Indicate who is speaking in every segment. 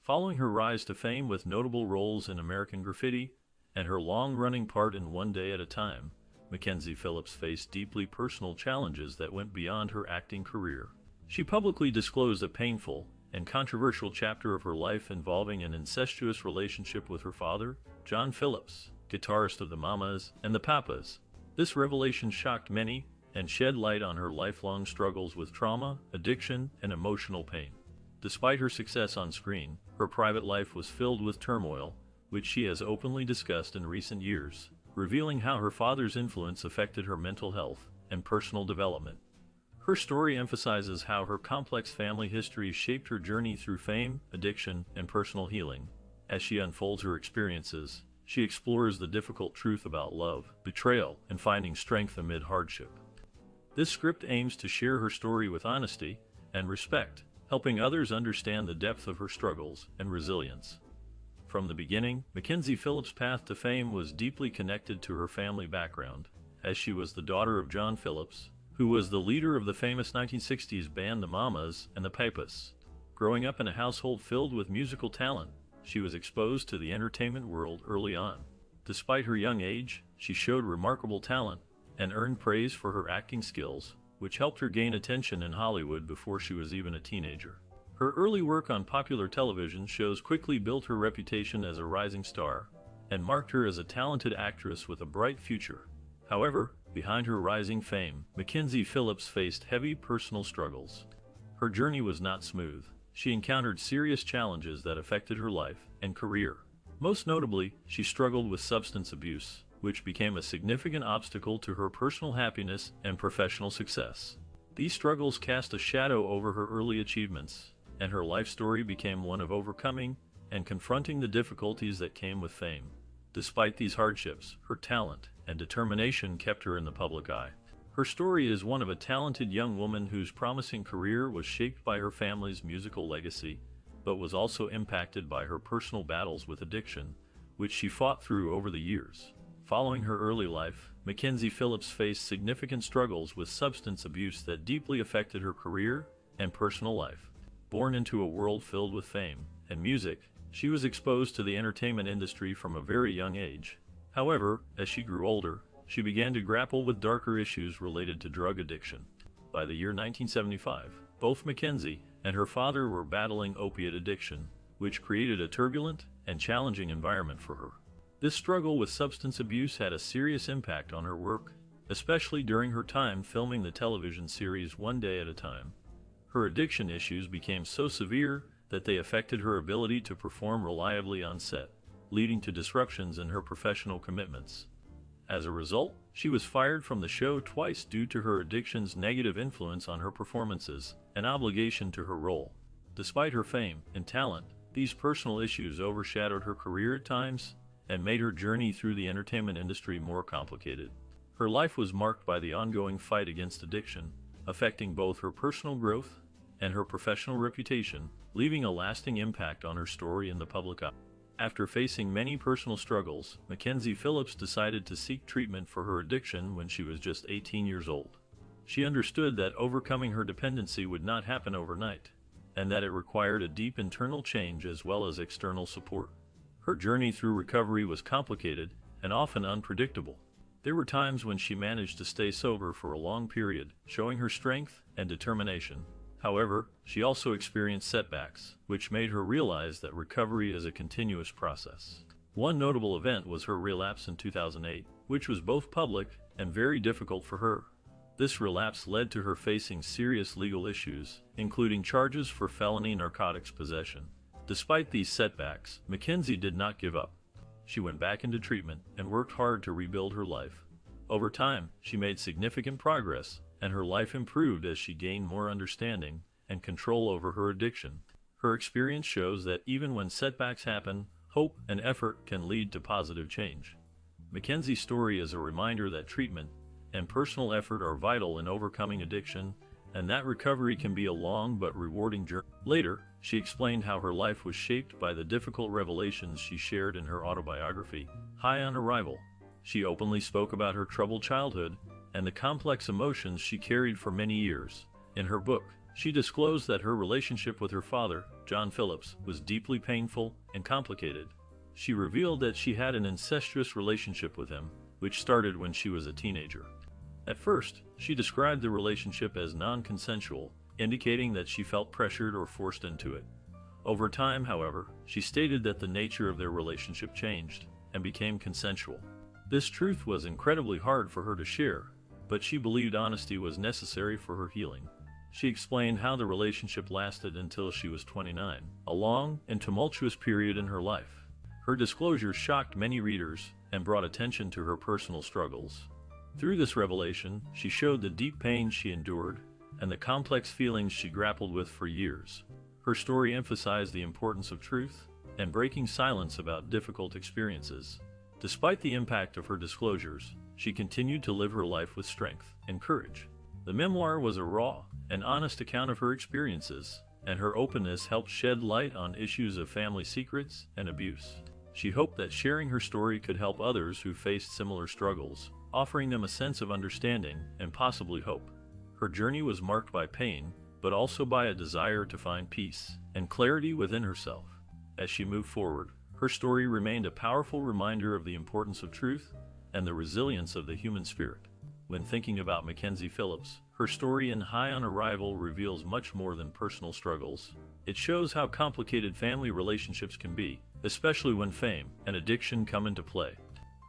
Speaker 1: Following her rise to fame with notable roles in American Graffiti and her long-running part in One Day at a Time, Mackenzie Phillips faced deeply personal challenges that went beyond her acting career. She publicly disclosed a painful and controversial chapter of her life involving an incestuous relationship with her father, John Phillips, guitarist of the Mamas and the Papas. This revelation shocked many and shed light on her lifelong struggles with trauma, addiction, and emotional pain. Despite her success on screen, her private life was filled with turmoil, which she has openly discussed in recent years, revealing how her father's influence affected her mental health and personal development. Her story emphasizes how her complex family history shaped her journey through fame, addiction, and personal healing. As she unfolds her experiences, she explores the difficult truth about love, betrayal, and finding strength amid hardship. This script aims to share her story with honesty and respect, helping others understand the depth of her struggles and resilience. From the beginning, Mackenzie Phillips' path to fame was deeply connected to her family background, as she was the daughter of John Phillips, who was the leader of the famous 1960s band the Mamas and the Papas. Growing up in a household filled with musical talent, she was exposed to the entertainment world early on. Despite her young age, she showed remarkable talent and earned praise for her acting skills, which helped her gain attention in Hollywood before she was even a teenager. Her early work on popular television shows quickly built her reputation as a rising star and marked her as a talented actress with a bright future. However, behind her rising fame, Mackenzie Phillips faced heavy personal struggles. Her journey was not smooth. She encountered serious challenges that affected her life and career. Most notably, she struggled with substance abuse, which became a significant obstacle to her personal happiness and professional success. These struggles cast a shadow over her early achievements, and her life story became one of overcoming and confronting the difficulties that came with fame. Despite these hardships, her talent and determination kept her in the public eye. Her story is one of a talented young woman whose promising career was shaped by her family's musical legacy, but was also impacted by her personal battles with addiction, which she fought through over the years. Following her early life, Mackenzie Phillips faced significant struggles with substance abuse that deeply affected her career and personal life. Born into a world filled with fame and music, she was exposed to the entertainment industry from a very young age. However, as she grew older, she began to grapple with darker issues related to drug addiction. By the year 1975, both Mackenzie and her father were battling opiate addiction, which created a turbulent and challenging environment for her. This struggle with substance abuse had a serious impact on her work, especially during her time filming the television series One Day at a Time. Her addiction issues became so severe that they affected her ability to perform reliably on set, leading to disruptions in her professional commitments. As a result, she was fired from the show twice due to her addiction's negative influence on her performances and obligation to her role. Despite her fame and talent, these personal issues overshadowed her career at times and made her journey through the entertainment industry more complicated. Her life was marked by the ongoing fight against addiction, affecting both her personal growth and her professional reputation, leaving a lasting impact on her story in the public eye. After facing many personal struggles, Mackenzie Phillips decided to seek treatment for her addiction when she was just 18 years old. She understood that overcoming her dependency would not happen overnight, and that it required a deep internal change as well as external support. Her journey through recovery was complicated and often unpredictable. There were times when she managed to stay sober for a long period, showing her strength and determination. However, she also experienced setbacks, which made her realize that recovery is a continuous process. One notable event was her relapse in 2008, which was both public and very difficult for her. This relapse led to her facing serious legal issues, including charges for felony narcotics possession. Despite these setbacks, Mackenzie did not give up. She went back into treatment and worked hard to rebuild her life. Over time, she made significant progress, and her life improved as she gained more understanding and control over her addiction. Her experience shows that even when setbacks happen, hope and effort can lead to positive change. Mackenzie's story is a reminder that treatment and personal effort are vital in overcoming addiction, and that recovery can be a long but rewarding journey. Later, she explained how her life was shaped by the difficult revelations she shared in her autobiography, High on Arrival. She openly spoke about her troubled childhood and the complex emotions she carried for many years. In her book, she disclosed that her relationship with her father, John Phillips, was deeply painful and complicated. She revealed that she had an incestuous relationship with him, which started when she was a teenager. At first, she described the relationship as non-consensual, indicating that she felt pressured or forced into it. Over time, however, she stated that the nature of their relationship changed and became consensual. This truth was incredibly hard for her to share, but she believed honesty was necessary for her healing. She explained how the relationship lasted until she was 29, a long and tumultuous period in her life. Her disclosure shocked many readers and brought attention to her personal struggles. Through this revelation, she showed the deep pain she endured and the complex feelings she grappled with for years. Her story emphasized the importance of truth and breaking silence about difficult experiences. Despite the impact of her disclosures, she continued to live her life with strength and courage. The memoir was a raw and honest account of her experiences, and her openness helped shed light on issues of family secrets and abuse. She hoped that sharing her story could help others who faced similar struggles, offering them a sense of understanding and possibly hope. Her journey was marked by pain, but also by a desire to find peace and clarity within herself. As she moved forward, her story remained a powerful reminder of the importance of truth and the resilience of the human spirit. When thinking about Mackenzie Phillips, her story in High on Arrival reveals much more than personal struggles. It shows how complicated family relationships can be, especially when fame and addiction come into play.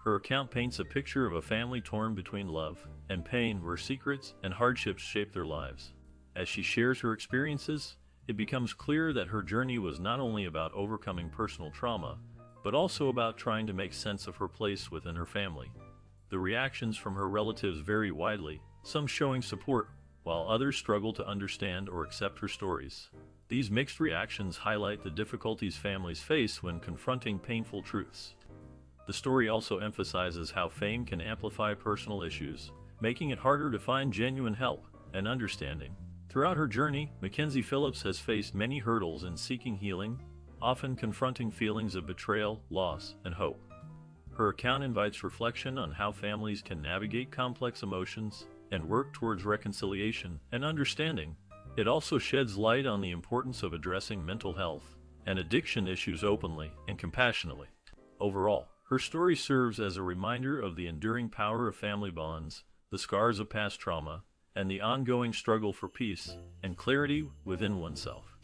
Speaker 1: Her account paints a picture of a family torn between love and pain, where secrets and hardships shape their lives. As she shares her experiences, it becomes clear that her journey was not only about overcoming personal trauma, but also about trying to make sense of her place within her family. The reactions from her relatives vary widely, some showing support, while others struggle to understand or accept her stories. These mixed reactions highlight the difficulties families face when confronting painful truths. The story also emphasizes how fame can amplify personal issues, making it harder to find genuine help and understanding. Throughout her journey, Mackenzie Phillips has faced many hurdles in seeking healing, often confronting feelings of betrayal, loss, and hope. Her account invites reflection on how families can navigate complex emotions and work towards reconciliation and understanding. It also sheds light on the importance of addressing mental health and addiction issues openly and compassionately. Overall, her story serves as a reminder of the enduring power of family bonds, the scars of past trauma, and the ongoing struggle for peace and clarity within oneself.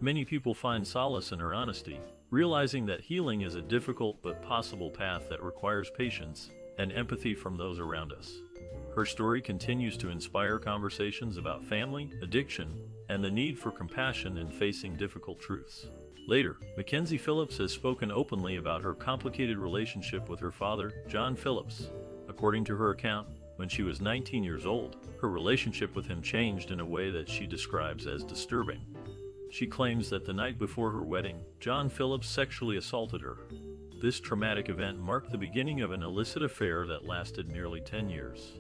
Speaker 1: Many people find solace in her honesty, realizing that healing is a difficult but possible path that requires patience and empathy from those around us. Her story continues to inspire conversations about family, addiction, and the need for compassion in facing difficult truths. Later, Mackenzie Phillips has spoken openly about her complicated relationship with her father, John Phillips. According to her account, when she was 19 years old, her relationship with him changed in a way that she describes as disturbing. She claims that the night before her wedding, John Phillips sexually assaulted her. This traumatic event marked the beginning of an illicit affair that lasted nearly 10 years.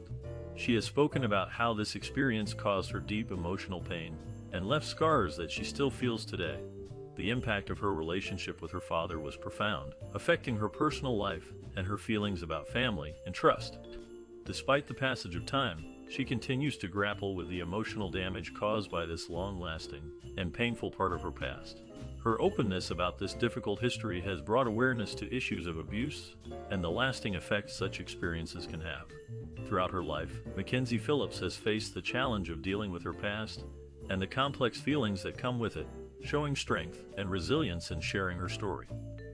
Speaker 1: She has spoken about how this experience caused her deep emotional pain and left scars that she still feels today. The impact of her relationship with her father was profound, affecting her personal life and her feelings about family and trust. Despite the passage of time, she continues to grapple with the emotional damage caused by this long-lasting and painful part of her past. Her openness about this difficult history has brought awareness to issues of abuse and the lasting effects such experiences can have. Throughout her life, Mackenzie Phillips has faced the challenge of dealing with her past and the complex feelings that come with it, showing strength and resilience in sharing her story.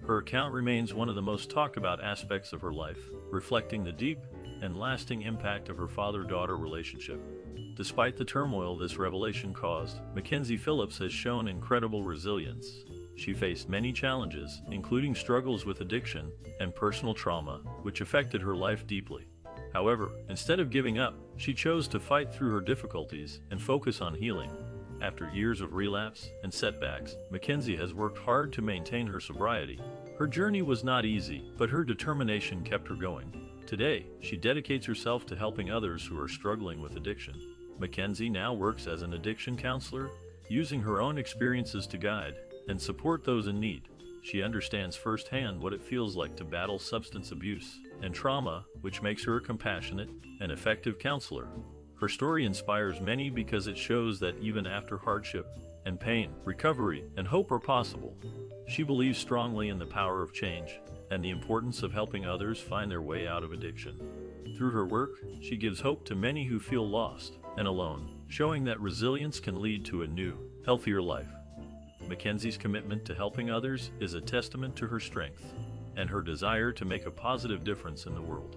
Speaker 1: Her account remains one of the most talked about aspects of her life, reflecting the deep and lasting impact of her father-daughter relationship. Despite the turmoil this revelation caused, Mackenzie Phillips has shown incredible resilience. She faced many challenges, including struggles with addiction and personal trauma, which affected her life deeply. However, instead of giving up, she chose to fight through her difficulties and focus on healing. After years of relapse and setbacks, Mackenzie has worked hard to maintain her sobriety. Her journey was not easy, but her determination kept her going. Today, she dedicates herself to helping others who are struggling with addiction. Mackenzie now works as an addiction counselor, using her own experiences to guide and support those in need. She understands firsthand what it feels like to battle substance abuse and trauma, which makes her a compassionate and effective counselor. Her story inspires many because it shows that even after hardship and pain, recovery, and hope are possible. She believes strongly in the power of change and the importance of helping others find their way out of addiction. Through her work, she gives hope to many who feel lost and alone, showing that resilience can lead to a new, healthier life. Mackenzie's commitment to helping others is a testament to her strength and her desire to make a positive difference in the world.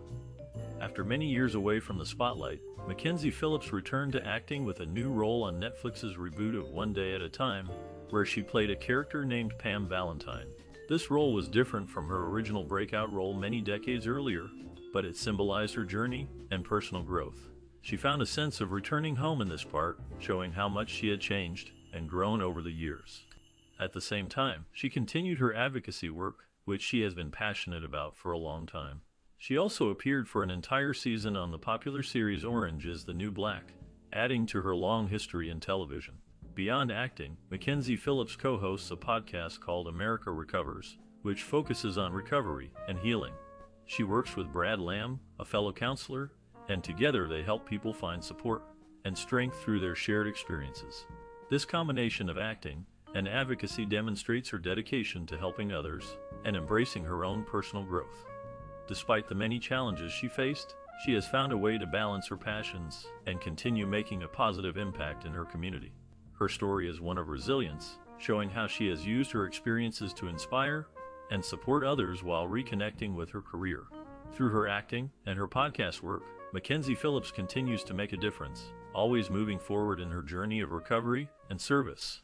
Speaker 1: After many years away from the spotlight, Mackenzie Phillips returned to acting with a new role on Netflix's reboot of One Day at a Time, where she played a character named Pam Valentine. This role was different from her original breakout role many decades earlier, but it symbolized her journey and personal growth. She found a sense of returning home in this part, showing how much she had changed and grown over the years. At the same time, she continued her advocacy work, which she has been passionate about for a long time. She also appeared for an entire season on the popular series Orange is the New Black, adding to her long history in television. Beyond acting, Mackenzie Phillips co-hosts a podcast called America Recovers, which focuses on recovery and healing. She works with Brad Lamb, a fellow counselor, and together they help people find support and strength through their shared experiences. This combination of acting and advocacy demonstrates her dedication to helping others and embracing her own personal growth. Despite the many challenges she faced, she has found a way to balance her passions and continue making a positive impact in her community. Her story is one of resilience, showing how she has used her experiences to inspire and support others while reconnecting with her career. Through her acting and her podcast work, Mackenzie Phillips continues to make a difference, always moving forward in her journey of recovery and service.